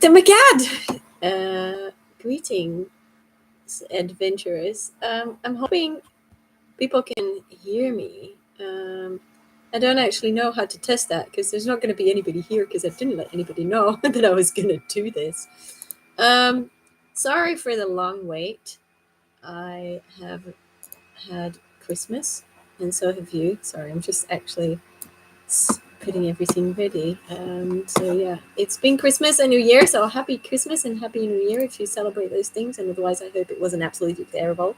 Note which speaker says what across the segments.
Speaker 1: my god! Greetings, adventurers. I'm hoping people can hear me. I don't actually know how to test that because there's not going to be anybody here because I didn't let anybody know that I was going to do this. Sorry for the long wait. I have had Christmas, and so have you. Sorry, I'm just actually putting everything ready. So yeah, it's been Christmas and New Year, so happy Christmas and happy New Year if you celebrate those things, and otherwise I hope it wasn't absolutely terrible.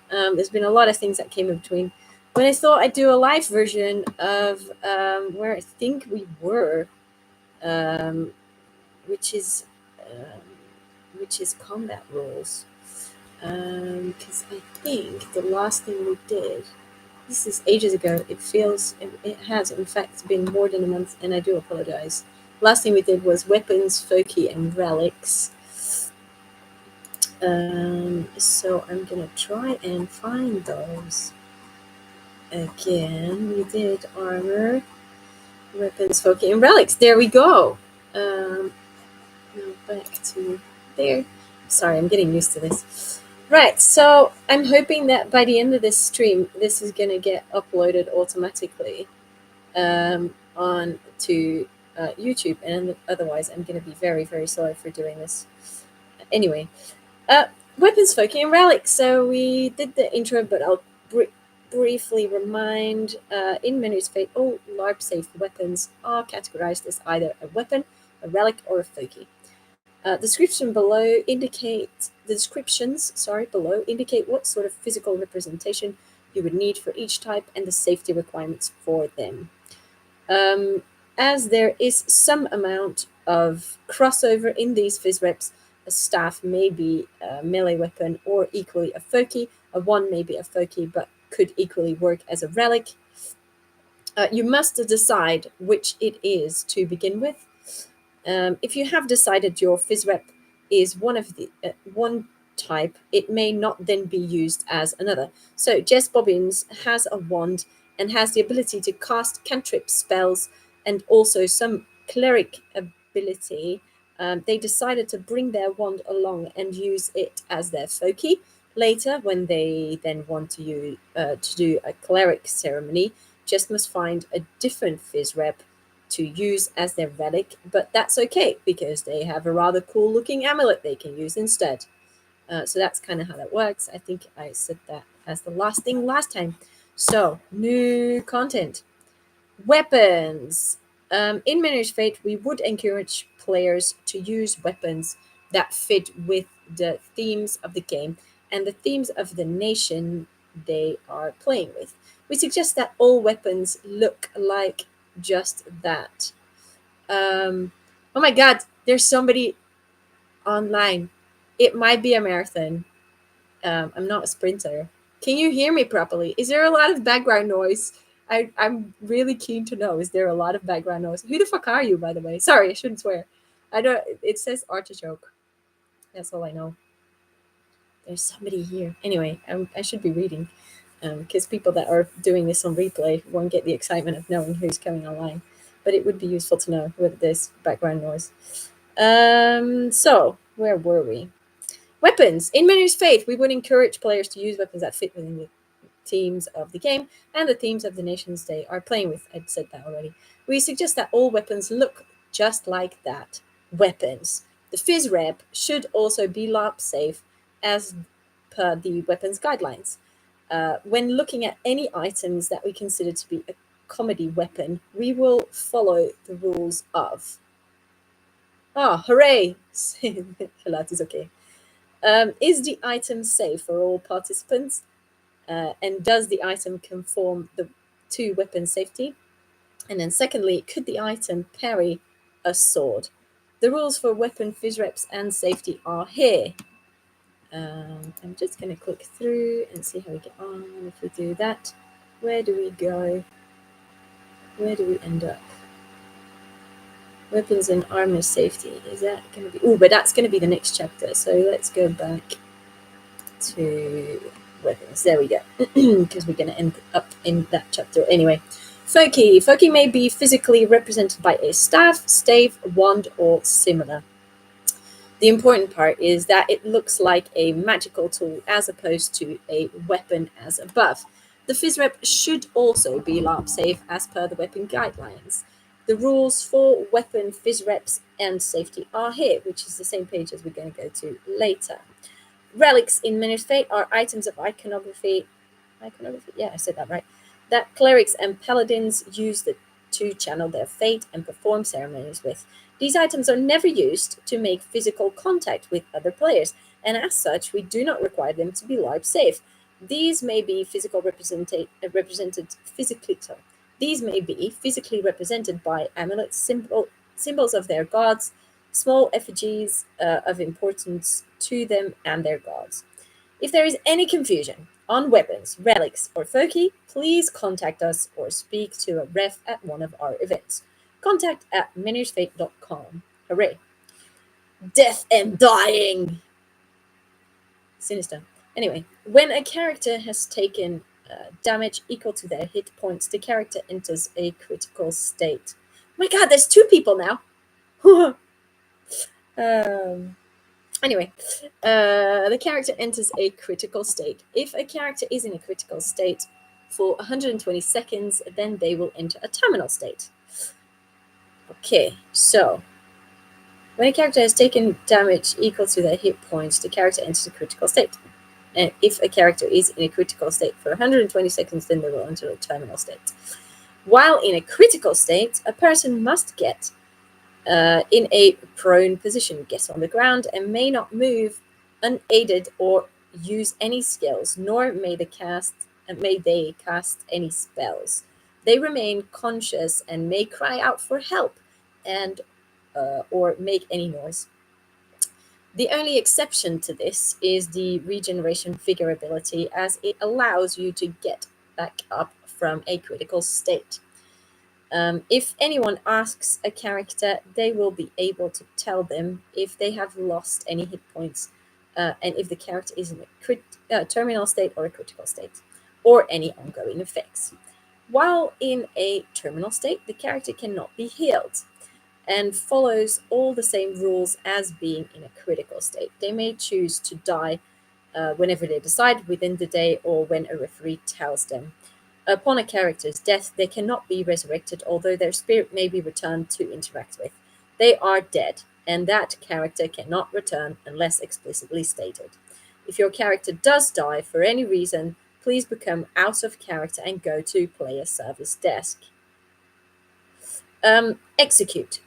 Speaker 1: There's been a lot of things that came in between. But I thought I'd do a live version of where I think we were, um, which is combat rules. Because I think the last thing we did, this is ages ago. It has in fact been more than a month, and I do apologize. Last thing we did was weapons, foci, and relics. So I'm gonna try and find those. Again, we did armor, weapons, foci, and relics. There we go. Now back to there. Sorry, I'm getting used to this. Right, so I'm hoping that by the end of this stream, this is going to get uploaded automatically on to YouTube, and otherwise I'm going to be very, very sorry for doing this. Anyway, weapons, foci, and relics. So we did the intro, but I'll briefly remind, in Menhirs Fate, all LARP-safe weapons are categorized as either a weapon, a relic, or a foci. Descriptions below indicate what sort of physical representation you would need for each type and the safety requirements for them. As there is some amount of crossover in these phys reps, a staff may be a melee weapon or equally a foci. A wand may be a foci but could equally work as a relic. You must decide which it is to begin with. If you have decided your phys rep is one of the one type, it may not then be used as another. So Jess Bobbins has a wand and has the ability to cast cantrip spells and also some cleric ability. They decided to bring their wand along and use it as their foci. Later, when they then want to do a cleric ceremony, Jess must find a different phys rep to use as their relic, but that's okay because they have a rather cool looking amulet they can use instead. So that's kind of how that works. I think I said that as the last thing last time. So, new content. Weapons. In Menhirs Fate, we would encourage players to use weapons that fit with the themes of the game and the themes of the nation they are playing with. We suggest that all weapons look like just that. Oh my god, there's somebody online. It might be a marathon. I'm not a sprinter. Can you hear me properly? Is there a lot of background noise? I'm really keen to know. Is there a lot of background noise? Who the fuck are you, by the way? Sorry, I shouldn't swear. I don't. It says artichoke. That's all I know. There's somebody here. Anyway, I should be reading, because people that are doing this on replay won't get the excitement of knowing who's coming online. But it would be useful to know with this background noise. So where were we? Weapons. In Menhirs Fate, we would encourage players to use weapons that fit within the themes of the game and the themes of the nations they are playing with. I'd said that already. We suggest that all weapons look just like that. Weapons. The phys rep should also be LARP safe as per the weapons guidelines. When looking at any items that we consider to be a comedy weapon, we will follow the rules of... hooray! Halat is okay. Is the item safe for all participants? And does the item conform to weapon safety? And then secondly, could the item parry a sword? The rules for weapon phys reps and safety are here. I'm just going to click through and see how we get on. If we do that, where do we go? Where do we end up? Weapons and Armour Safety. Is that going to be... but that's going to be the next chapter. So let's go back to weapons. There we go. Because we're going to end up in that chapter anyway. Foci. Foci may be physically represented by a staff, stave, wand, or similar. The important part is that it looks like a magical tool as opposed to a weapon as above. The FISREP should also be LARP safe as per the weapon guidelines. The rules for weapon FISREPs and safety are here, which is the same page as we're going to go to later. Relics in Menhirs Fate are items of iconography. Iconography? Yeah, I said that right. That clerics and paladins use to channel their fate and perform ceremonies with. These items are never used to make physical contact with other players, and as such, we do not require them to be LARP safe. These may be represented physically. Sorry. These may be physically represented by amulets, symbols of their gods, small effigies of importance to them and their gods. If there is any confusion on weapons, relics, or Foki, please contact us or speak to a ref at one of our events. Contact at menhirsfate.com. Hooray! Death and dying! Sinister. Anyway, when a character has taken damage equal to their hit points, the character enters a critical state. My god, there's two people now! Anyway, the character enters a critical state. If a character is in a critical state for 120 seconds, then they will enter a terminal state. Okay, so when a character has taken damage equal to their hit points, the character enters a critical state. And if a character is in a critical state for 120 seconds, then they will enter a terminal state. While in a critical state, a person must get in a prone position, get on the ground, and may not move unaided or use any skills, nor may they cast any spells. They remain conscious and may cry out for help and or make any noise. The only exception to this is the regeneration figure ability, as it allows you to get back up from a critical state. If anyone asks a character, they will be able to tell them if they have lost any hit points and if the character is in a terminal state or a critical state, or any ongoing effects. While in a terminal state, the character cannot be healed and follows all the same rules as being in a critical state. They may choose to die whenever they decide within the day or when a referee tells them. Upon a character's death, they cannot be resurrected, although their spirit may be returned to interact with. They are dead, and that character cannot return unless explicitly stated. If your character does die for any reason, please become out of character and go to player service desk. Execute.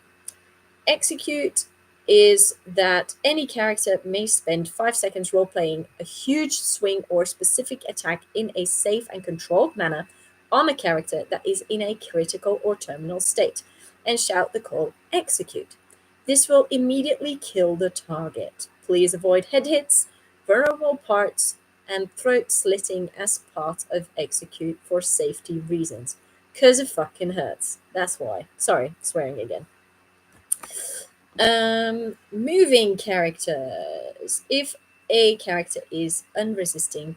Speaker 1: Execute is that any character may spend 5 seconds role-playing a huge swing or specific attack in a safe and controlled manner on a character that is in a critical or terminal state, and shout the call execute. This will immediately kill the target. Please avoid head hits, vulnerable parts, and throat slitting as part of execute for safety reasons. 'Cause it fucking hurts. That's why. Sorry, swearing again. Moving characters. If a character is unresisting,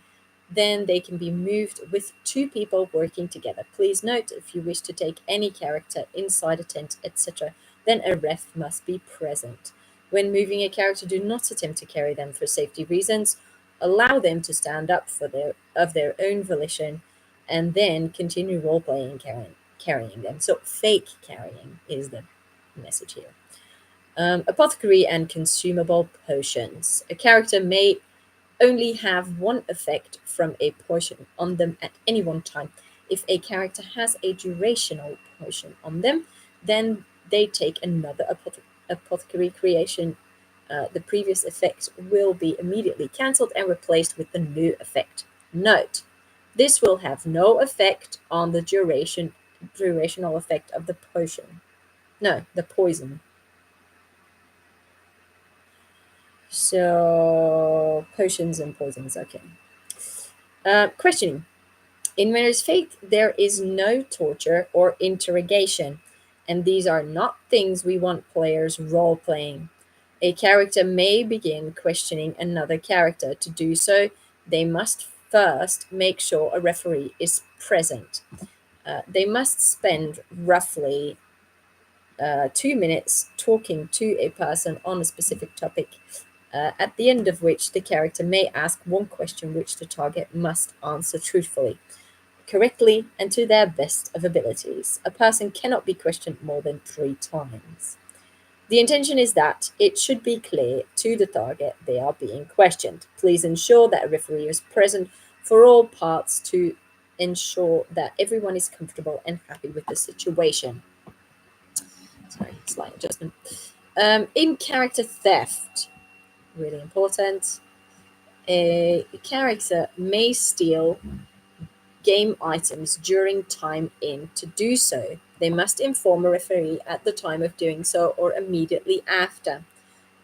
Speaker 1: then they can be moved with 2 people working together. Please note, if you wish to take any character inside a tent, etc., then a ref must be present. When moving a character, do not attempt to carry them for safety reasons. Allow them to stand up of their own volition, and then continue role-playing carrying them. So fake carrying is the message here. Apothecary and consumable potions. A character may only have one effect from a potion on them at any one time. If a character has a durational potion on them, then they take another apothecary creation. The previous effect will be immediately cancelled and replaced with the new effect. Note, this will have no effect on the durational effect of the potion. No, the poison. So, potions and poisons, okay. Questioning. In Menhirs Fate, there is no torture or interrogation, and these are not things we want players role-playing. A character may begin questioning another character. To do so, they must first make sure a referee is present. They must spend roughly 2 minutes talking to a person on a specific topic, at the end of which the character may ask one question which the target must answer truthfully, correctly, and to their best of abilities. A person cannot be questioned more than 3 times. The intention is that it should be clear to the target they are being questioned. Please ensure that a referee is present for all parts to ensure that everyone is comfortable and happy with the situation. Sorry, slight adjustment. In character theft, really important, a character may steal game items during time in. To do so, they must inform a referee at the time of doing so or immediately after.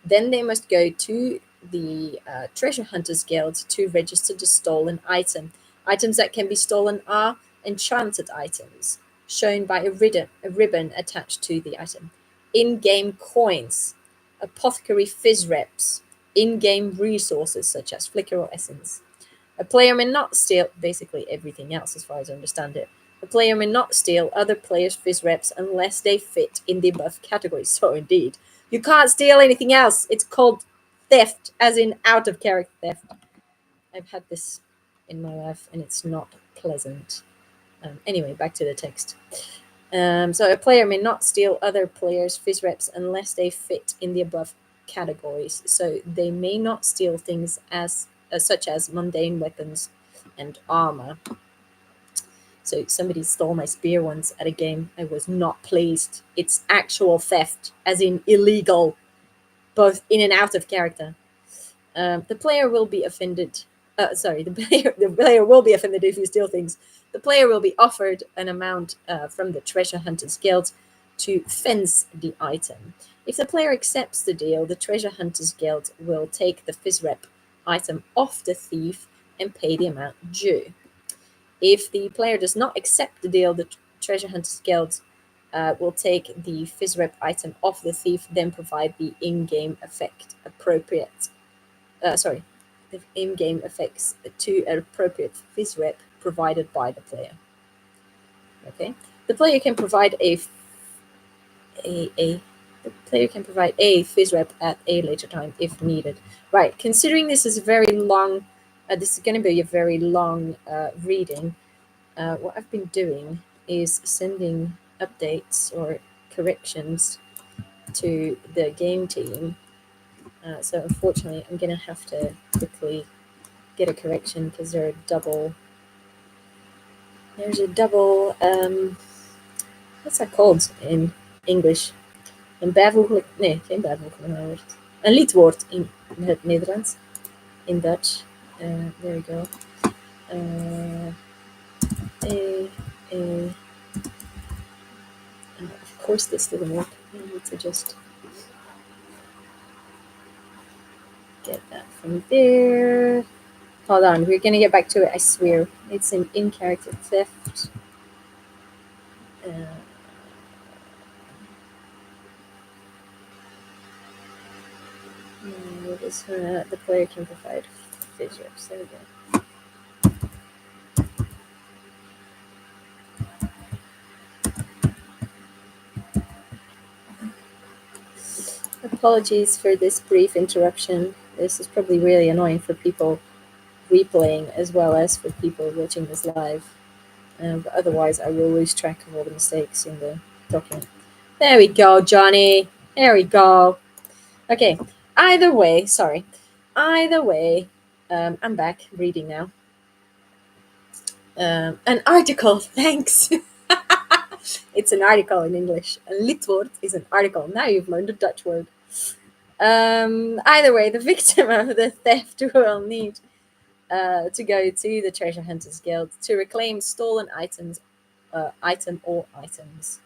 Speaker 1: Then they must go to the Treasure Hunters Guild to register the stolen item. Items that can be stolen are enchanted items, shown by a ribbon attached to the item, in-game coins, apothecary fizz reps, in-game resources such as flicker or essence. A player may not steal basically everything else, as far as I understand it. A player may not steal other players' fizz reps unless they fit in the above categories. So indeed, you can't steal anything else. It's called theft, as in out of character theft. I've had this in my life, and it's not pleasant. Anyway, back to the text. So a player may not steal other players' fizz reps unless they fit in the above categories. So they may not steal things as such as mundane weapons and armor. So somebody stole my spear once at a game. I was not pleased. It's actual theft, as in illegal, both in and out of character. The player will be offended. The player will be offended if you steal things. The player will be offered an amount from the Treasure Hunters Guild to fence the item. If the player accepts the deal, the Treasure Hunters Guild will take the fizz rep item off the thief and pay the amount due. If the player does not accept the deal, the Treasure Hunters Guild will take the fizz rep item off the thief, then provide the in-game effect appropriate. The in-game effects to an appropriate fizz rep provided by the player. Okay, the player can provide a fizz rep at a later time if needed. Right. Considering this is a very long, this is going to be a very long reading. What I've been doing is sending updates or corrections to the game team. So unfortunately, I'm going to have to quickly get a correction because there's a double, what's that called in English? Een bijvoeglijk, nee, geen bijvoeglijk woord. Een lidwoord in het Nederlands. In Dutch. There we go. Of course this didn't work. I need to just get that from there. Hold on, we're gonna get back to it, I swear. It's an in-character theft. The player can provide fizz reps. There we go. Apologies for this brief interruption. This is probably really annoying for people replaying as well as for people watching this live. But otherwise, I will lose track of all the mistakes in the document. There we go, Johnny. There we go. Okay. Either way, I'm back reading now. An article, thanks. It's an article in English. Een lidwoord is an article. Now you've learned a Dutch word. Either way, the victim of the theft will need to go to the Treasure Hunters Guild to reclaim stolen items, item or items.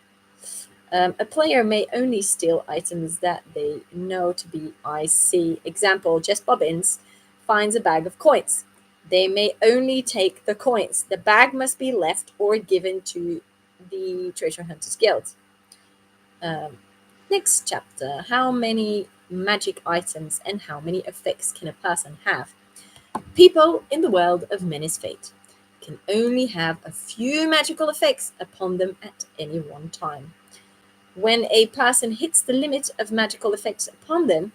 Speaker 1: A player may only steal items that they know to be IC. Example, Jess Bobbins finds a bag of coins. They may only take the coins. The bag must be left or given to the Treasure Hunters Guild. Next chapter, how many magic items and how many effects can a person have? People in the world of Menhirs Fate can only have a few magical effects upon them at any one time. When a person hits the limit of magical effects upon them,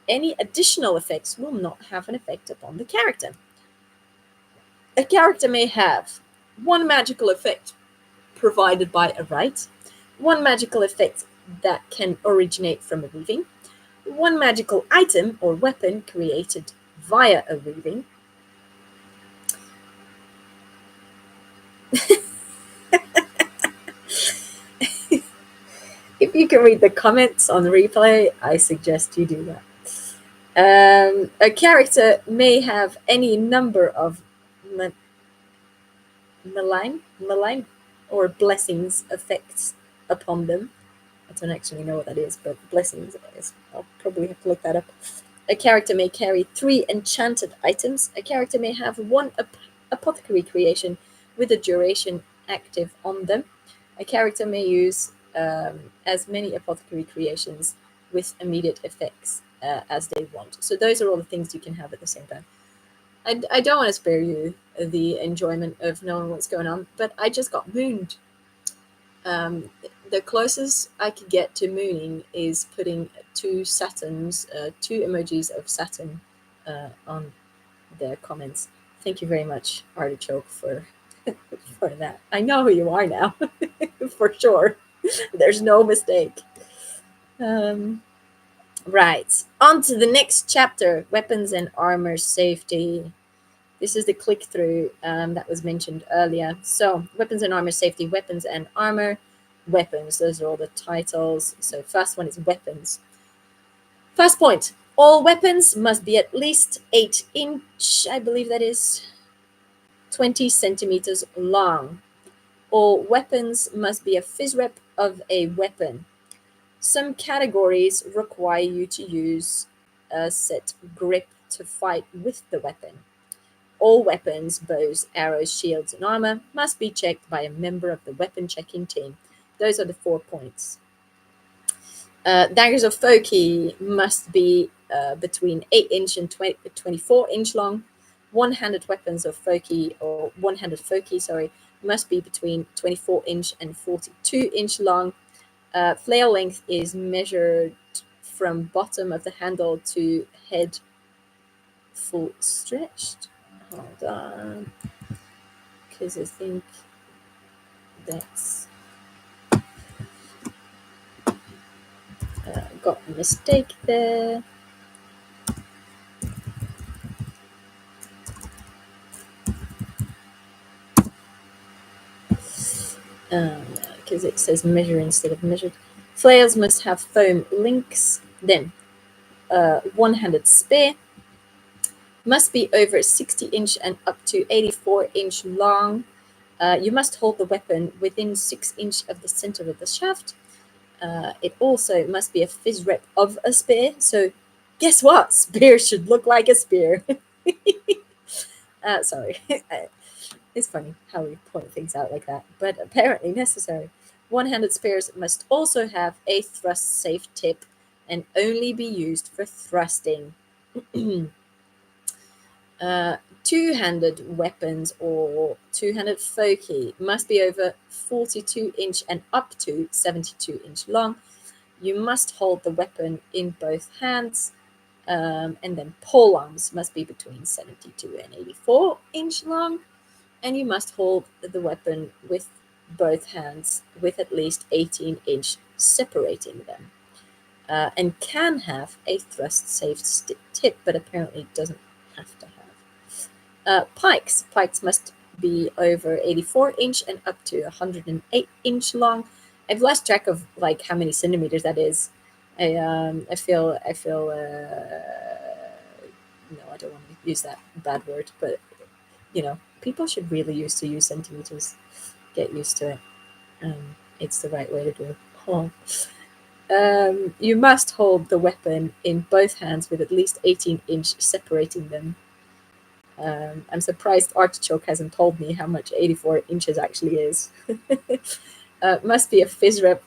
Speaker 1: any additional effects will not have an effect upon the character. A character may have one magical effect provided by a rite, one magical effect that can originate from a weaving, one magical item or weapon created via a weaving, if you can read the comments on the replay, I suggest you do that. A character may have any number of malign or blessings effects upon them. I don't actually know what that is, but blessings is. I'll probably have to look that up. A character may carry 3 enchanted items. A character may have 1 apothecary creation with a duration active on them. A character may use as many apothecary creations with immediate effects as they want. So those are all the things you can have at the same time. I don't want to spare you the enjoyment of knowing what's going on, but I just got mooned. The closest I could get to mooning is putting 2 Saturns, 2 emojis of Saturn on the comments. Thank you very much, Artichoke, for for that. I know who you are now, for sure. There's no mistake. Right, on to the next chapter, Weapons and Armour Safety. This is the click-through that was mentioned earlier. So, Weapons and Armour Safety, Weapons and Armour, Weapons. Those are all the titles. So, first one is Weapons. First point, all weapons must be at least 8 inch, I believe that is 20 centimeters long. All weapons must be a FISREP of a weapon. Some categories require you to use a set grip to fight with the weapon. All weapons, bows, arrows, shields, and armor must be checked by a member of the weapon checking team. Those are the 4 points. Daggers of Foki must be between 8 inch and 24 inch long. One-handed weapons of Foki, or one-handed Foki, sorry, must be between 24 inch and 42 inch long. Flail length is measured from bottom of the handle to head full stretched. Hold on, because I think that's got a mistake there. Because it says measure instead of measured. Flails must have foam links. Then, one-handed spear must be over 60 inch and up to 84 inch long. You must hold the weapon within 6 inch of the center of the shaft. It also must be a FISREP of a spear. So, guess what? Spear should look like a spear. Sorry. It's funny how we point things out like that, but apparently necessary. One-handed spears must also have a thrust-safe tip and only be used for thrusting. Two-handed weapons or two-handed foki must be over 42 inch and up to 72 inch long. You must hold the weapon in both hands, and then pole arms must be between 72 and 84 inch long. And you must hold the weapon with both hands with at least 18 inch separating them, and can have a thrust-safe tip, but apparently doesn't have to have. Pikes must be over 84 inch and up to 108 inch long. I've lost track of like how many centimeters that is. I feel no, I don't want to use that bad word, but people should really use centimeters. Get used to it. It's the right way to do it. You must hold the weapon in both hands with at least 18 inch separating them. I'm surprised Artichoke hasn't told me how much 84 inches actually is. Must be a FISREP.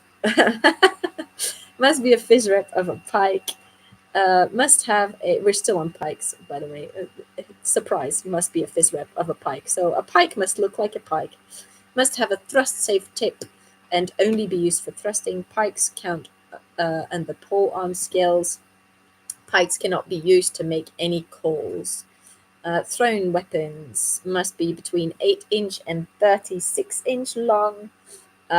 Speaker 1: Must be a FISREP of a pike. Must have a. We're still on pikes, by the way. Surprise, must be a FISREP of a pike. So a pike must look like a pike. Must have a thrust-safe tip and only be used for thrusting. Pikes count under pole arm skills. Pikes cannot be used to make any calls. Thrown weapons must be between 8-inch and 36-inch long.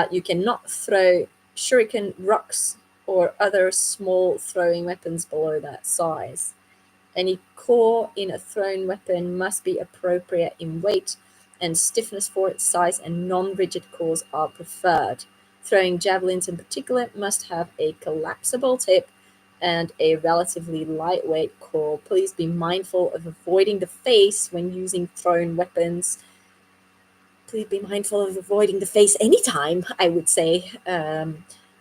Speaker 1: You cannot throw shuriken, rocks, or other small throwing weapons below that size. Any core in a thrown weapon must be appropriate in weight and stiffness for its size, and non-rigid cores are preferred. Throwing javelins in particular must have a collapsible tip and a relatively lightweight core. Please be mindful of avoiding the face when using thrown weapons. Please be mindful of avoiding the face anytime, I would say.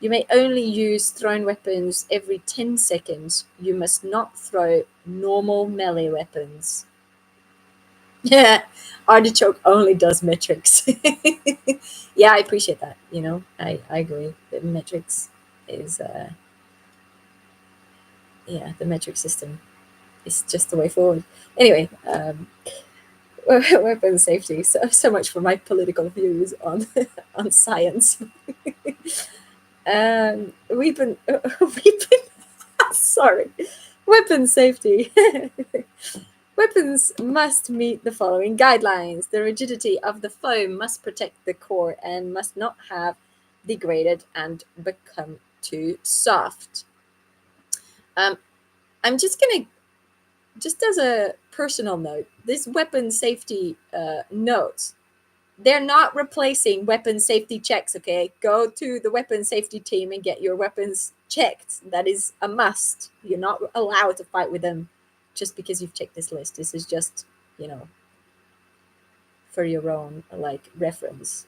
Speaker 1: You may only use thrown weapons every 10 seconds. You must not throw normal melee weapons. Yeah, artichoke only does metrics. Yeah, I appreciate that. I agree. The metrics is, the metric system is just the way forward. Anyway, weapon safety. So much for my political views on on science. Weapon, sorry, weapon safety. Weapons must meet the following guidelines. The rigidity of the foam must protect the core and must not have degraded and become too soft. I'm just gonna, just as a personal note, this weapon safety notes, they're not replacing weapon safety checks, okay? Go to the weapon safety team and get your weapons checked. That is a must. You're not allowed to fight with them just because you've checked this list. This is just, for your own, like, reference.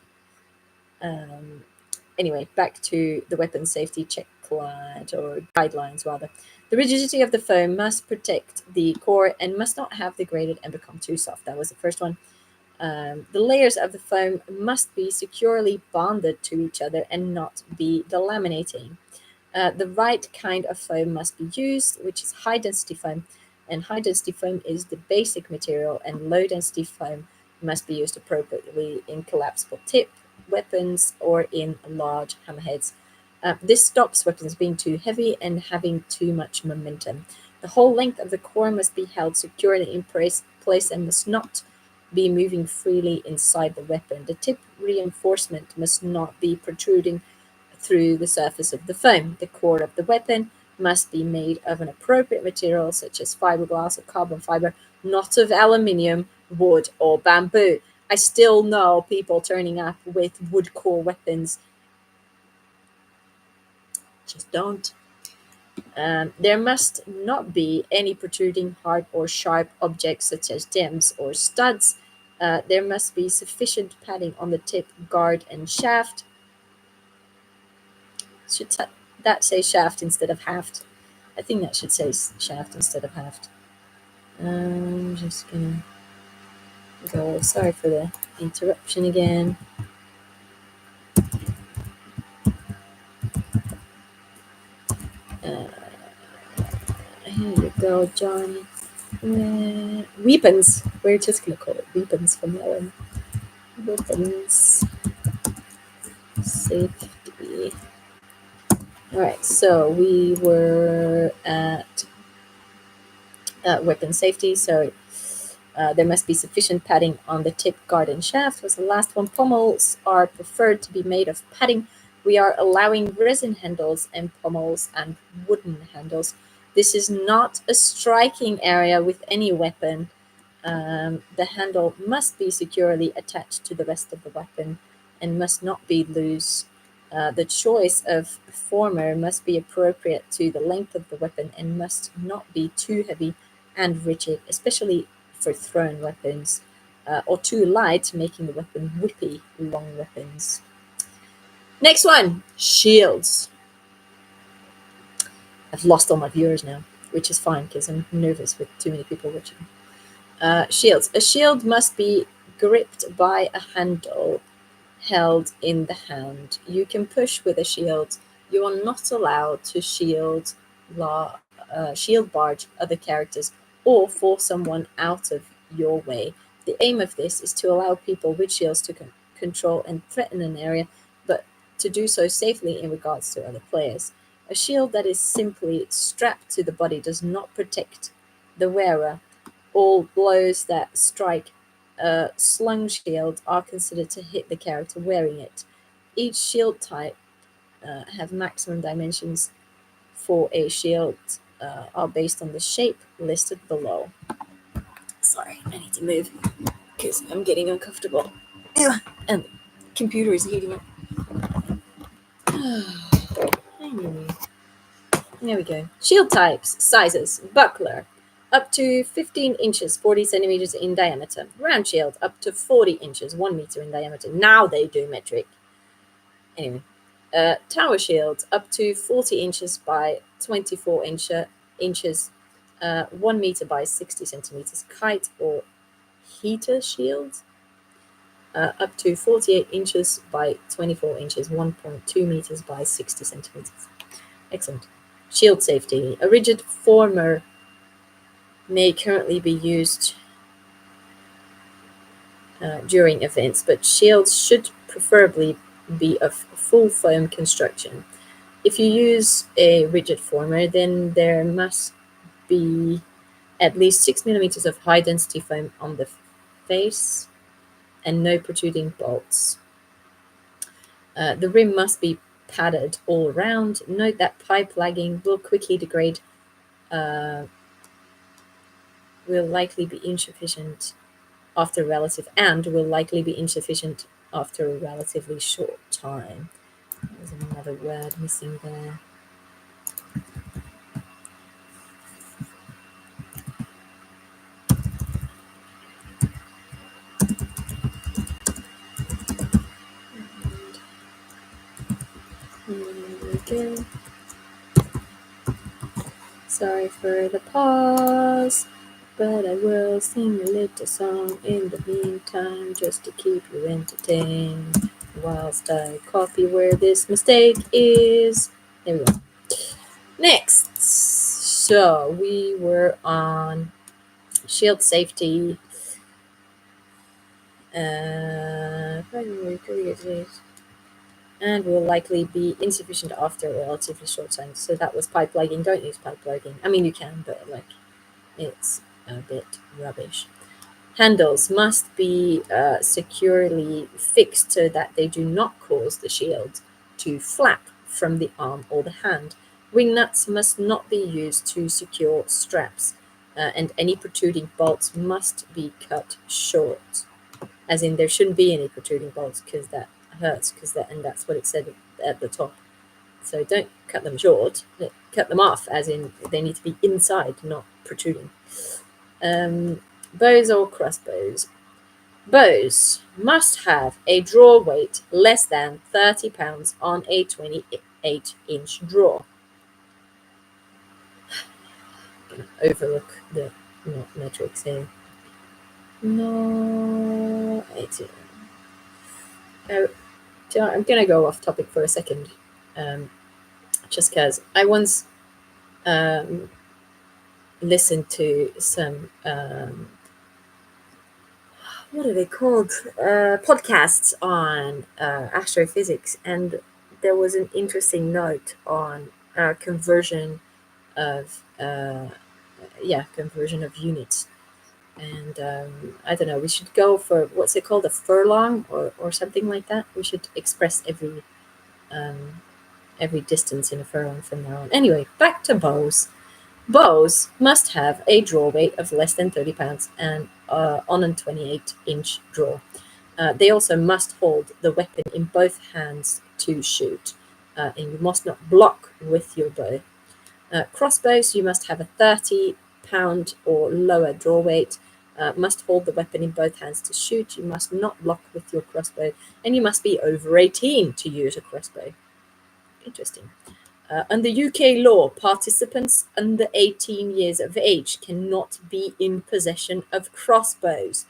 Speaker 1: Anyway, back to the weapon safety checklist, or guidelines rather. The rigidity of the foam must protect the core and must not have degraded and become too soft. That was the first one. The layers of the foam must be securely bonded to each other and not be delaminating. The right kind of foam must be used, which is high density foam. And high density foam is the basic material, and low density foam must be used appropriately in collapsible tip weapons or in large hammerheads. This stops weapons being too heavy and having too much momentum. The whole length of the core must be held securely in place and must not be moving freely inside the weapon. The tip reinforcement must not be protruding through the surface of the foam. The core of the weapon must be made of an appropriate material such as fiberglass or carbon fiber, not of aluminium, wood, or bamboo. I still know people turning up with wood core weapons. Just don't. There must not be any protruding hard or sharp objects such as gems or studs. There must be sufficient padding on the tip, guard, and shaft. Should that say shaft instead of haft? I think that should say shaft instead of haft. I'm just gonna go. Sorry for the interruption again. Here you go, Johnny. Weapons. We're just gonna call it weapons from now on. Weapons safety. All right, so we were at weapon safety. So there must be sufficient padding on the tip, guard, and shaft was the last one. Pommels are preferred to be made of padding. We are allowing resin handles and pommels and wooden handles. This is not a striking area with any weapon. The handle must be securely attached to the rest of the weapon and must not be loose. The choice of former must be appropriate to the length of the weapon and must not be too heavy and rigid, especially for thrown weapons, or too light, making the weapon whippy long weapons. Next one, shields. I've lost all my viewers now, which is fine because I'm nervous with too many people watching. Shields. A shield must be gripped by a handle held in the hand. You can push with a shield. You are not allowed to shield barge other characters or force someone out of your way. The aim of this is to allow people with shields to control and threaten an area, but to do so safely in regards to other players. A shield that is simply strapped to the body does not protect the wearer. All blows that strike a slung shield are considered to hit the character wearing it. Each shield type have maximum dimensions for a shield are based on the shape listed below. Sorry, I need to move because I'm getting uncomfortable. And the computer is heating up. Anyway, there we go. Shield types, sizes, buckler, up to 15 inches, 40 centimeters in diameter. Round shield, up to 40 inches, 1 meter in diameter. Now they do metric. Anyway, tower shield, up to 40 inches by 24 inches, 1 meter by 60 centimeters. Kite or heater shield, up to 48 inches by 24 inches, 1.2 meters by 60 centimeters. Excellent. Shield safety. A rigid former may currently be used during events, but shields should preferably be of full foam construction. If you use a rigid former, then there must be at least 6 millimeters of high density foam on the face and no protruding bolts. The rim must be padded all around. Note that pipe lagging will quickly degrade, will likely be insufficient after will likely be insufficient after a relatively short time. There's another word missing there. Okay. Sorry for the pause, but I will sing a little song in the meantime just to keep you entertained whilst I copy where this mistake is. There we go. Next, so we were on shield safety. And will likely be insufficient after a relatively short time. So that was pipe lagging. Don't use pipe lagging. I mean, you can, but like, it's a bit rubbish. Handles must be securely fixed so that they do not cause the shield to flap from the arm or the hand. Wing nuts must not be used to secure straps, and any protruding bolts must be cut short. As in, there shouldn't be any protruding bolts because that hurts, and that's what it said at the top. So don't cut them short, cut them off, as in they need to be inside, not protruding. Bows or crossbows. Bows must have a draw weight less than 30 pounds on a 28-inch draw. I'm going to overlook the metrics here. No, I'm going to go off topic for a second, just because I once listened to some, what are they called? Podcasts on astrophysics, and there was an interesting note on conversion of units. And I don't know, we should go for, what's it called, a furlong or something like that. We should express every distance in a furlong from now on. Anyway, back to bows. Bows must have a draw weight of less than 30 pounds and on a 28-inch draw. They also must hold the weapon in both hands to shoot, and you must not block with your bow. Crossbows, you must have a 30-pound or lower draw weight, must hold the weapon in both hands to shoot, you must not block with your crossbow, and you must be over 18 to use a crossbow. Interesting. Under UK law, participants under 18 years of age cannot be in possession of crossbows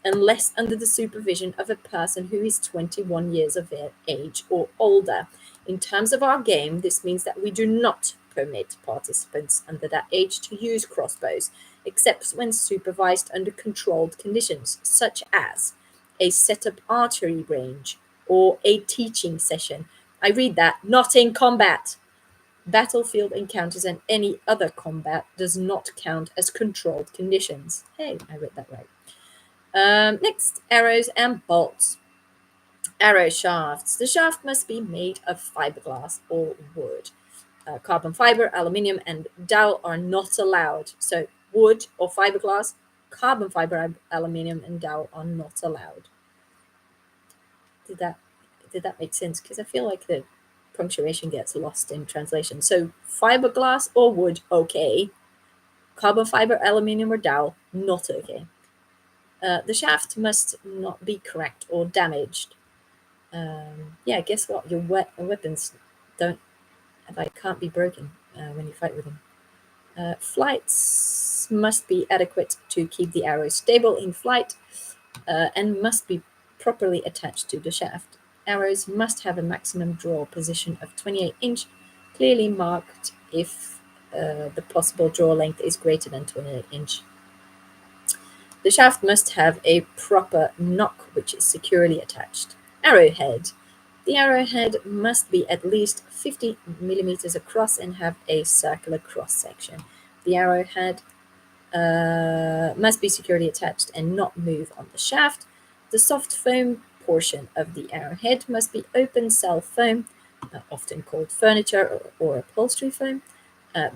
Speaker 1: unless under the supervision of a person who is 21 years of age or older. In terms of our game, this means that we do not permit participants under that age to use crossbows, except when supervised under controlled conditions, such as a set-up archery range or a teaching session, I read that, not in combat. Battlefield encounters and any other combat does not count as controlled conditions. Hey, I read that right. Next, arrows and bolts. Arrow shafts. The shaft must be made of fiberglass or wood. Carbon fiber, aluminium, and dowel are not allowed. So wood or fiberglass, carbon fiber, aluminium, and dowel are not allowed. Did that make sense? Because I feel like the punctuation gets lost in translation. So fiberglass or wood, okay. Carbon fiber, aluminium, or dowel, not okay. The shaft must not be cracked or damaged. Yeah, guess what? Your weapons can't be broken when you fight with them. Flights must be adequate to keep the arrow stable in flight and must be properly attached to the shaft. Arrows must have a maximum draw position of 28 inch, clearly marked if the possible draw length is greater than 28 inch. The shaft must have a proper nock which is securely attached. Arrowhead. The arrowhead must be at least 50 millimeters across and have a circular cross section. The arrowhead must be securely attached and not move on the shaft. The soft foam portion of the arrowhead must be open cell foam, often called furniture or upholstery foam,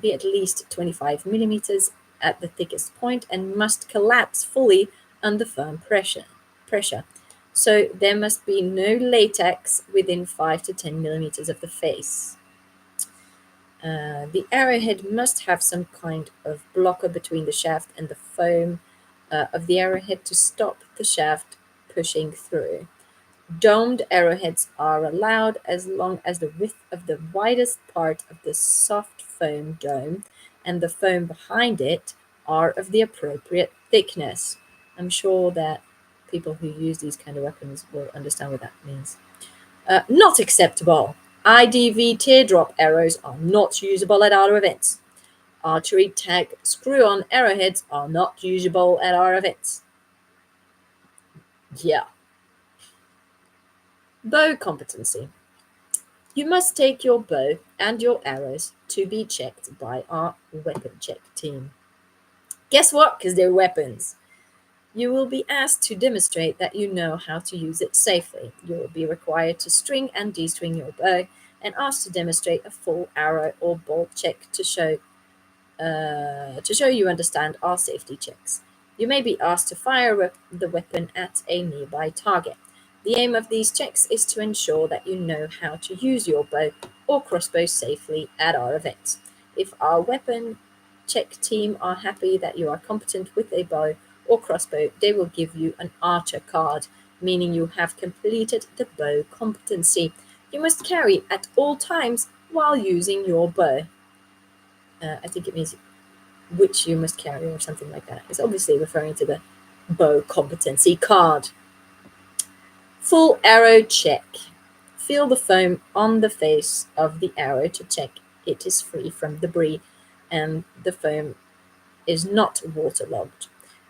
Speaker 1: be at least 25 millimeters at the thickest point and must collapse fully under firm pressure. So there must be no latex within 5 to 10 millimeters of the face. The arrowhead must have some kind of blocker between the shaft and the foam of the arrowhead to stop the shaft pushing through. Domed arrowheads are allowed as long as the width of the widest part of the soft foam dome and the foam behind it are of the appropriate thickness. I'm sure that people who use these kind of weapons will understand what that means. Not acceptable. IDV teardrop arrows are not usable at our events. Archery tag screw-on arrowheads are not usable at our events. Yeah. Bow competency. You must take your bow and your arrows to be checked by our weapon check team. Guess what? Because they're weapons. You will be asked to demonstrate that you know how to use it safely. You will be required to string and de-string your bow and asked to demonstrate a full arrow or bolt check to show you understand our safety checks. You may be asked to fire the weapon at a nearby target. The aim of these checks is to ensure that you know how to use your bow or crossbow safely at our events. If our weapon check team are happy that you are competent with a bow or crossbow, they will give you an archer card, meaning you have completed the bow competency. You must carry at all times while using your bow. I think it means which you must carry or something like that. It's obviously referring to the bow competency card. Full arrow check. Feel the foam on the face of the arrow to check it is free from debris and the foam is not waterlogged.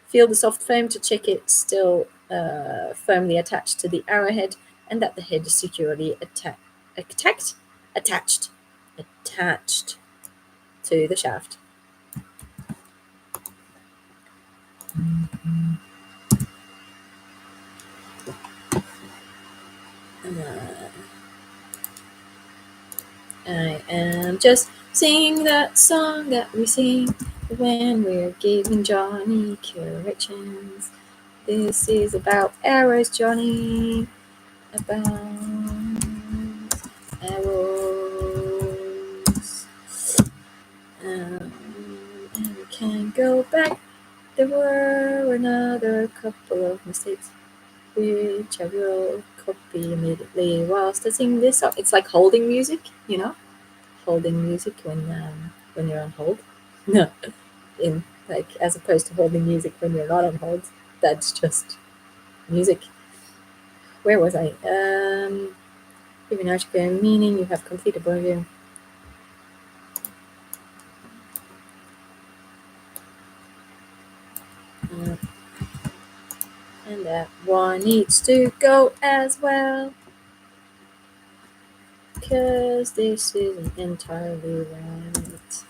Speaker 1: Feel the soft foam to check it still firmly attached to the arrowhead and that the head is securely attached to the shaft. I am just singing that song that we sing when we're giving Johnny corrections. This is about arrows, Johnny. About arrows. And we can go back. There were another couple of mistakes, which I will copy immediately whilst I sing this song. It's like holding music, you know, holding music when you're on hold. No, as opposed to holding music when you're not on hold. That's just music. Where was I? Giving article meaning. You have completed volume. And that one needs to go as well. because this isn't entirely right.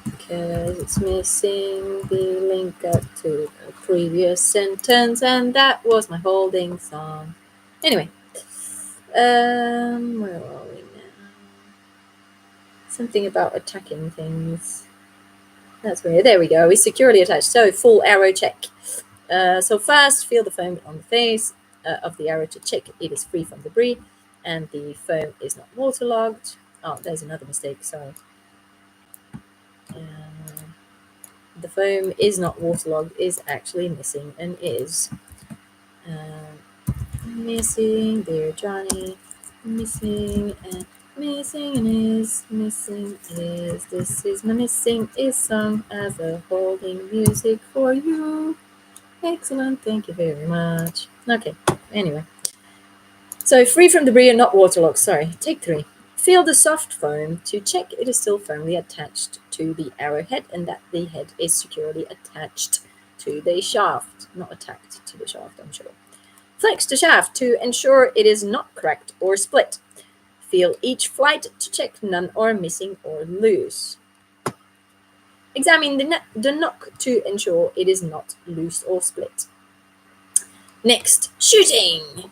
Speaker 1: Because it's missing the link up to the previous sentence, and that was my holding song. Anyway, where are we now? Something about attacking things. That's weird. There we go. It's securely attached. So full arrow check. So first, feel the foam on the face of the arrow to check it is free from debris, and the foam is not waterlogged. Oh, there's another mistake. Sorry. The foam is not waterlogged is actually missing and is missing, dear Johnny, missing and is missing is. This is my missing is song as a holding music for you. Excellent, thank you very much. Okay, anyway. So free from debris and not waterlogged. Sorry, take 3. Feel the soft foam to check it is still firmly attached to the arrowhead and that the head is securely attached to the shaft. Not attached to the shaft, I'm sure. Flex the shaft to ensure it is not cracked or split. Feel each flight to check none are missing or loose. Examine the nock to ensure it is not loose or split. Next, shooting.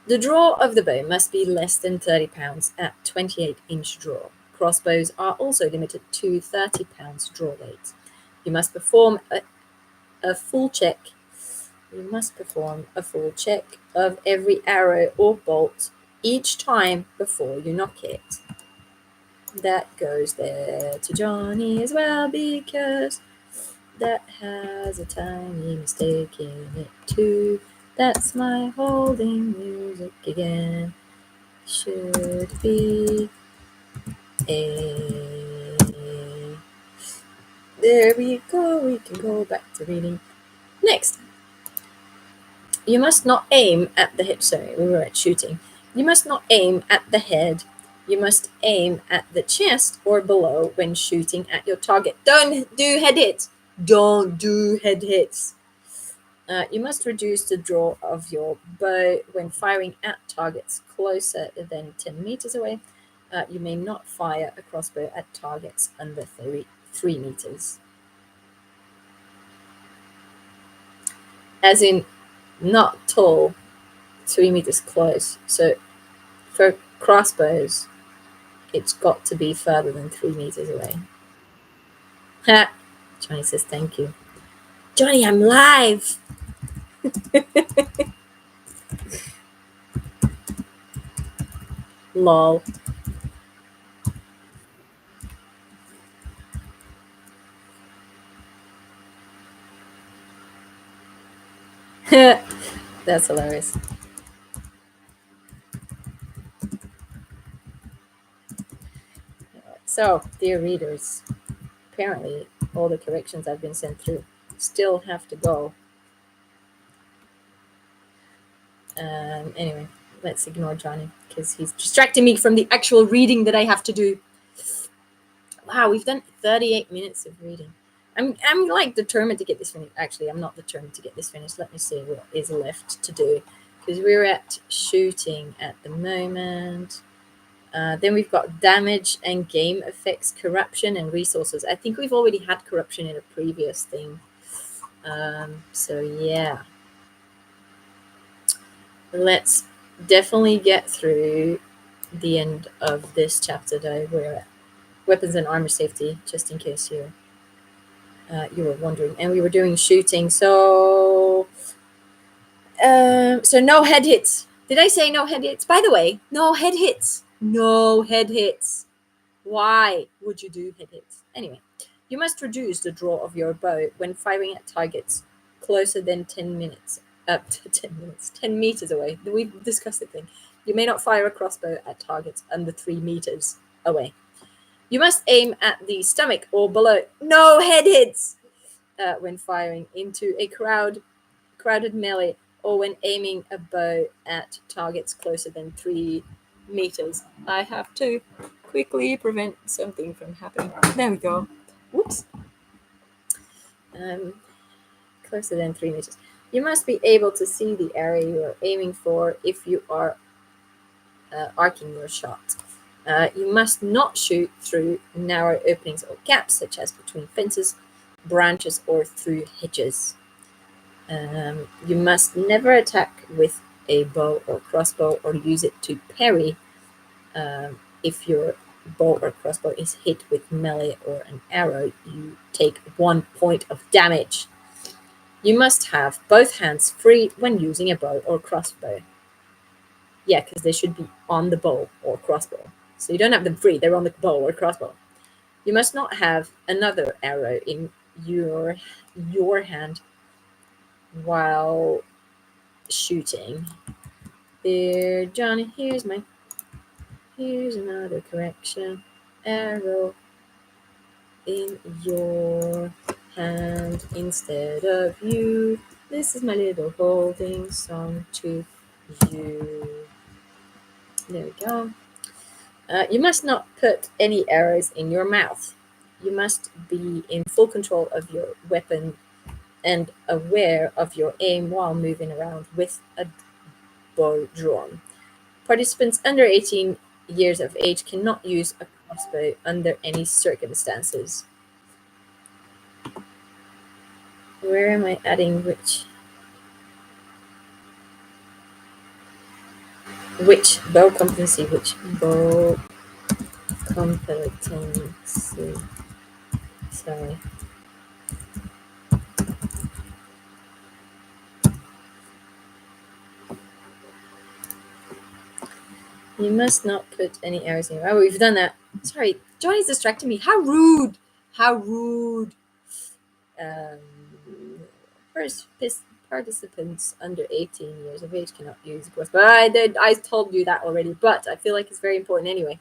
Speaker 1: The draw of the bow must be less than 30 pounds at 28-inch draw. Crossbows are also limited to 30 pounds draw weight. You must perform a full check. You must perform a full check of every arrow or bolt each time before you nock it. That goes there to Johnny as well because that has a tiny mistake in it too. That's my holding music again. Should be A. There we go. We can go back to reading. Next. You must not aim at the head. Sorry, we were at shooting. You must not aim at the head. You must aim at the chest or below when shooting at your target. Don't do head hits. Don't do head hits. You must reduce the draw of your bow when firing at targets closer than 10 meters away. You may not fire a crossbow at targets under 3 meters. As in, not tall, 3 meters close. So for crossbows, it's got to be further than 3 meters away. Ha! Johnny says thank you. Johnny, I'm live! Lol. That's hilarious. So, dear readers, apparently all the corrections I've been sent through still have to go. Anyway, let's ignore Johnny because he's distracting me from the actual reading that I have to do. Wow, we've done 38 minutes of reading. I'm like determined to get this finished. Actually, I'm not determined to get this finished. Let me see what is left to do because we're at shooting at the moment. Then we've got damage and game effects, corruption and resources. I think we've already had corruption in a previous thing. So yeah. Let's definitely get through the end of this chapter though. We're at Weapons and Armour Safety, just in case you were wondering. And we were doing shooting. So no head hits. Did I say no head hits? By the way, no head hits. No head hits. Why would you do head hits? Anyway, you must reduce the draw of your bow when firing at targets closer than 10 meters away. We've discussed the thing. You may not fire a crossbow at targets under 3 meters away. You must aim at the stomach or below. No head hits when firing into a crowded melee or when aiming a bow at targets closer than 3 meters. I have to quickly prevent something from happening. There we go. Whoops. Closer than 3 meters. You must be able to see the area you are aiming for if you are arcing your shot. You must not shoot through narrow openings or gaps, such as between fences, branches, or through hedges. You must never attack with a bow or crossbow or use it to parry if your bow or crossbow is hit with melee or an arrow. You take 1 point of damage. You must have both hands free when using a bow or crossbow. Yeah, because they should be on the bow or crossbow. So you don't have them free, they're on the bow or crossbow. You must not have another arrow in your hand while shooting. There, Johnny, here's another correction. Arrow in your hand instead of you. This is my little holding song to you. There we go. You must not put any arrows in your mouth. You must be in full control of your weapon and aware of your aim while moving around with a bow drawn. Participants under 18 years of age cannot use a crossbow under any circumstances. Where am I adding which? Which bow competency? Which bow competency? Sorry. You must not put any arrows in your. Oh, we've done that. Sorry, Johnny's distracting me. How rude! How rude! First, participants under 18 years of age cannot use crossbow. I told you that already, but I feel like it's very important anyway.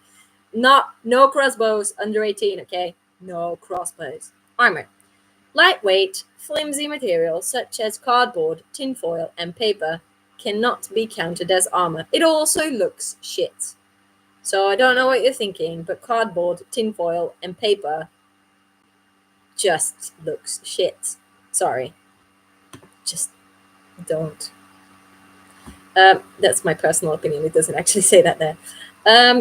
Speaker 1: No crossbows under 18, okay? No crossbows. Armor. Lightweight, flimsy materials such as cardboard, tinfoil, and paper cannot be counted as armor. It also looks shit. So I don't know what you're thinking, but cardboard, tinfoil, and paper just looks shit. Sorry. Just don't. That's my personal opinion. It doesn't actually say that there.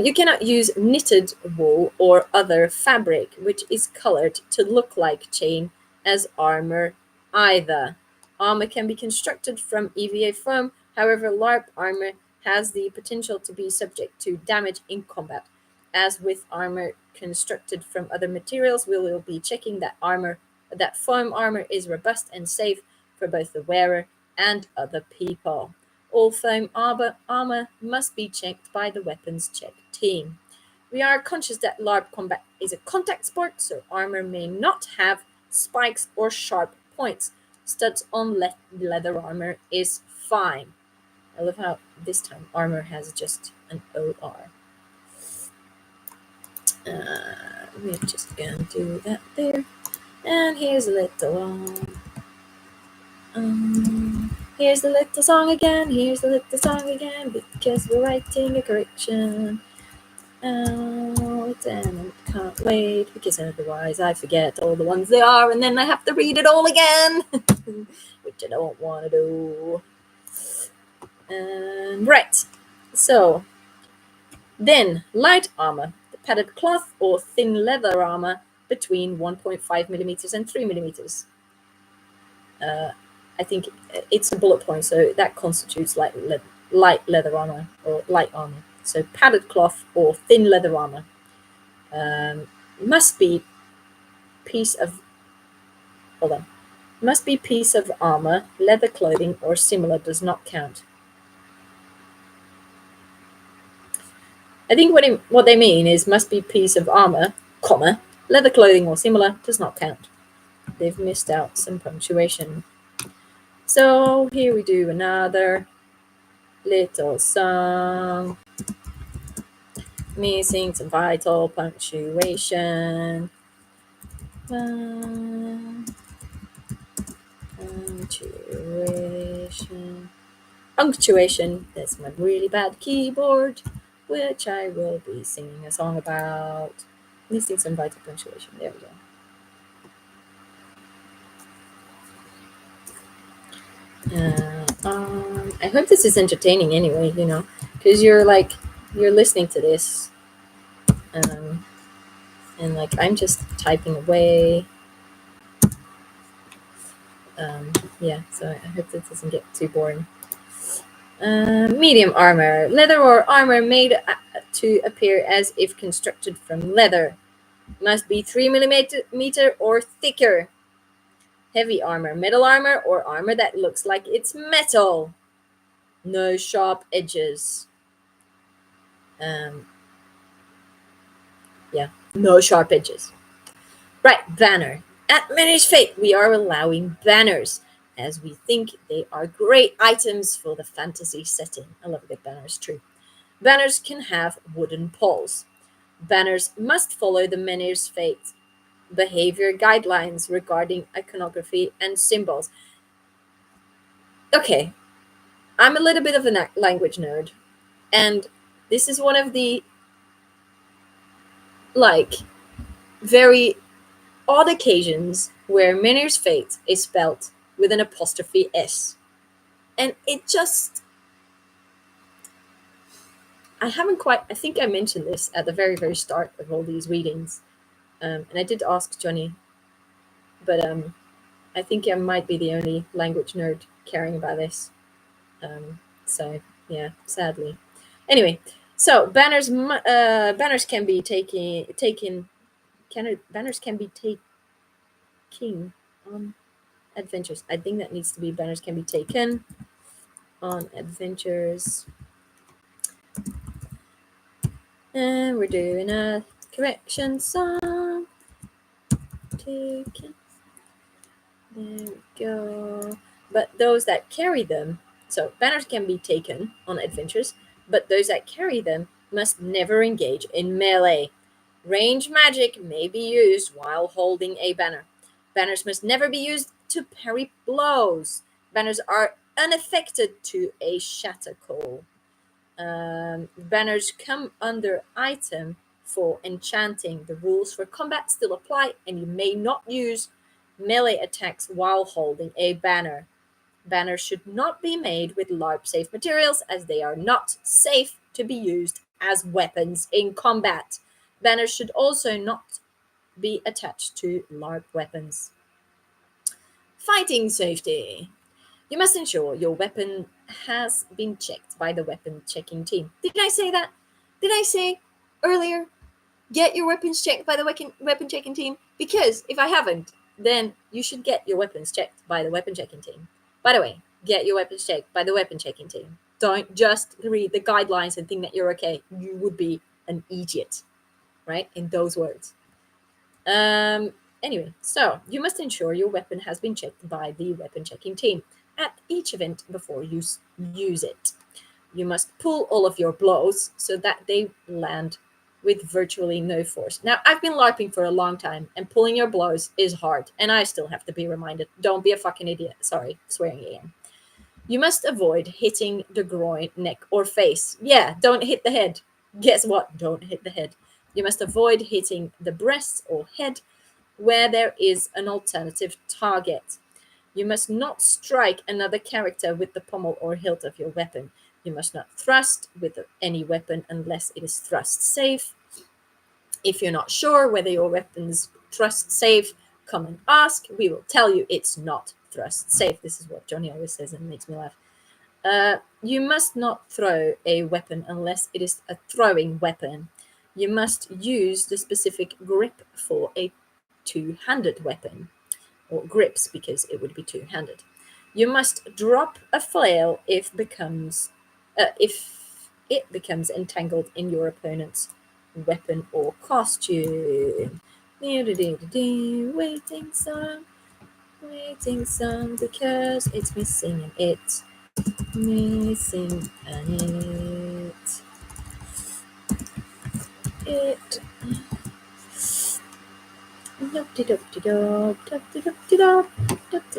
Speaker 1: You cannot use knitted wool or other fabric which is colored to look like chain as armor either. Armor can be constructed from EVA foam. However, LARP armor has the potential to be subject to damage in combat. As with armor constructed from other materials, we will be checking that foam armor is robust and safe for both the wearer and other people. All foam armor must be checked by the weapons check team. We are conscious that LARP combat is a contact sport, so armor may not have spikes or sharp points. Studs on leather armor is fine. I love how this time armor has just an OR. We're just gonna do that there. And here's a little here's the little song again, because we're writing a correction out, and I can't wait, because otherwise I forget all the ones they are, and then I have to read it all again, which I don't want to do. Right, so then light armor, the padded cloth or thin leather armor between 1.5 millimeters and 3 millimeters. I think it's a bullet point, so that constitutes light leather armor or light armor. So padded cloth or thin leather armor must be piece of armor, leather clothing or similar does not count. I think what they mean is must be piece of armor, comma, leather clothing or similar does not count. They've missed out some punctuation. So here we do another little song. Missing some vital punctuation. Punctuation. That's my really bad keyboard, which I will be singing a song about. Missing some vital punctuation. There we go. I hope this is entertaining anyway, because you're like you're listening to this, and like I'm just typing away. Yeah, so I hope that doesn't get too boring. Medium armor. Leather or armor made to appear as if constructed from leather. Must be 3 mm or thicker. Heavy armor. Metal armor or armor that looks like it's metal. No sharp edges. Yeah, no sharp edges. Right, banner. At Menhirs Fate, we are allowing banners, as we think they are great items for the fantasy setting. I love a good banner, it's true. Banners can have wooden poles. Banners must follow the Menhirs Fate behavior guidelines regarding iconography and symbols. Okay, I'm a little bit of a language nerd, and this is one of the like very odd occasions where Menhirs Fate is spelled with an apostrophe S. And it just, I think I mentioned this at the very, very start of all these readings. And I did ask Johnny, but I think I might be the only language nerd caring about this. So, yeah, sadly. Anyway, so banners can be banners can be taking on adventures. I think that needs to be banners can be taken on adventures. And we're doing a correction song. Taken. There we go. But those that carry them, so banners can be taken on adventures, but those that carry them must never engage in melee. Range magic may be used while holding a banner. Banners must never be used to parry blows. Banners are unaffected to a shatter call. Banners come under item for enchanting. The rules for combat still apply, and you may not use melee attacks while holding a banner. Banners should not be made with LARP safe materials, as they are not safe to be used as weapons in combat. Banners should also not be attached to LARP weapons. Fighting safety. You must ensure your weapon has been checked by the weapon checking team. Did I say that? Did I say earlier, get your weapons checked by the weapon checking team? Because if I haven't, then you should get your weapons checked by the weapon checking team. By the way, get your weapons checked by the weapon checking team. Don't just read the guidelines and think that you're okay. You would be an idiot, right? In those words. Anyway, so you must ensure your weapon has been checked by the weapon checking team at each event before you use it. You must pull all of your blows so that they land with virtually no force. Now, I've been LARPing for a long time, and pulling your blows is hard, and I still have to be reminded. Don't be a fucking idiot. Sorry, swearing again. You must avoid hitting the groin, neck, or face. Yeah, don't hit the head. Guess what? Don't hit the head. You must avoid hitting the breasts or head where there is an alternative target. You must not strike another character with the pommel or hilt of your weapon. You must not thrust with any weapon unless it is thrust safe. If you're not sure whether your weapon's thrust safe, come and ask. We will tell you it's not thrust safe. This is what Johnny always says, and it makes me laugh. You must not throw a weapon unless it is a throwing weapon. You must use the specific grip for a two-handed weapon, or grips because it would be two-handed. You must drop a flail if it becomes entangled in your opponent's weapon or costume. Waiting song because it's me singing it. Me sing it.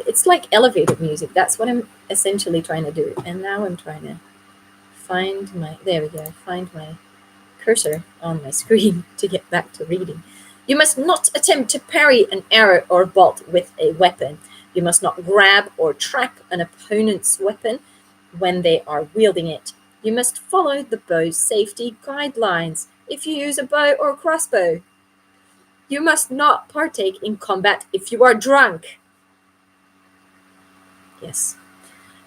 Speaker 1: It's like elevator music. That's what I'm essentially trying to do. And now I'm trying to find my cursor on my screen to get back to reading. You must not attempt to parry an arrow or bolt with a weapon. You must not grab or track an opponent's weapon when they are wielding it. You must follow the bow's safety guidelines if you use a bow or crossbow. You must not partake in combat if you are drunk. Yes.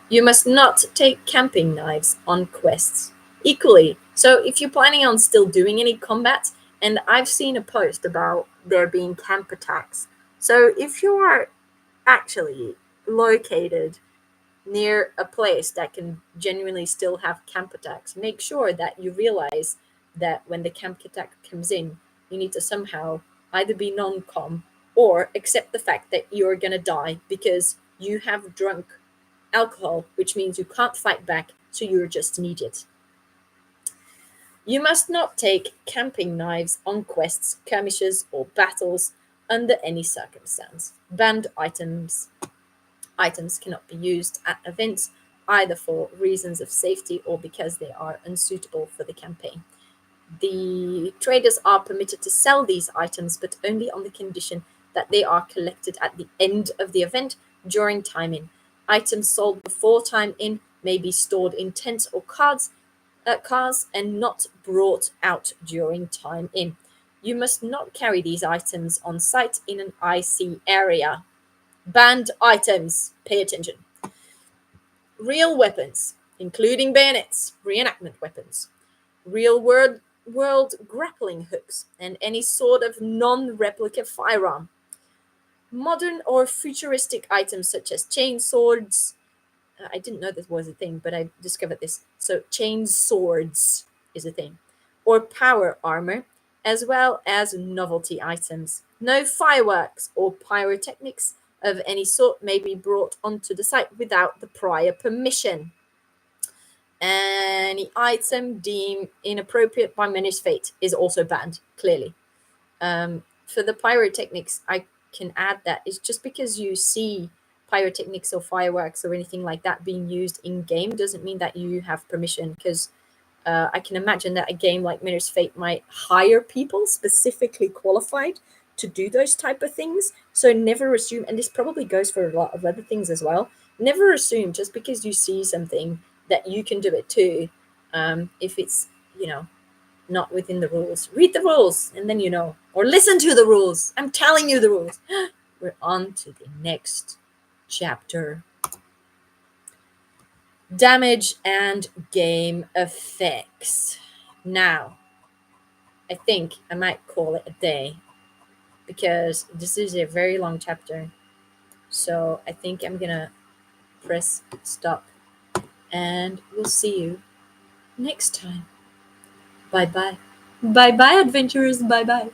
Speaker 1: You must not take camping knives on quests. Equally, so if you're planning on still doing any combat, and I've seen a post about there being camp attacks. So if you are actually located near a place that can genuinely still have camp attacks, make sure that you realize that when the camp attack comes in, you need to somehow either be non-com or accept the fact that you're gonna die because you have drunk alcohol, which means you can't fight back, so you're just an idiot. You must not take camping knives on quests, skirmishes, or battles under any circumstance. Banned items. Items cannot be used at events either for reasons of safety or because they are unsuitable for the campaign. The traders are permitted to sell these items, but only on the condition that they are collected at the end of the event during time in. Items sold before time in may be stored in tents or cars and not brought out during time in. You must not carry these items on site in an IC area. Banned items. Pay attention. Real weapons, including bayonets, reenactment weapons, real world grappling hooks, and any sort of non-replica firearm. Modern or futuristic items such as chain swords. I didn't know this was a thing, but I discovered this. So chain swords is a thing. Or power armor, as well as novelty items. No fireworks or pyrotechnics of any sort may be brought onto the site without the prior permission. Any item deemed inappropriate by Menhirs Fate is also banned, clearly. For the pyrotechnics, I can add that it's just because you see pyrotechnics or fireworks or anything like that being used in game doesn't mean that you have permission, because I can imagine that a game like Menhirs Fate might hire people specifically qualified to do those type of things. So never assume, and this probably goes for a lot of other things as well, never assume just because you see something that you can do it too. If it's, not within the rules. Read the rules and then or listen to the rules. I'm telling you the rules. We're on to the next chapter. Damage and game effects. Now, I think I might call it a day because this is a very long chapter. So I think I'm gonna press stop and we'll see you next time. Bye bye. Bye bye, adventurers. Bye bye.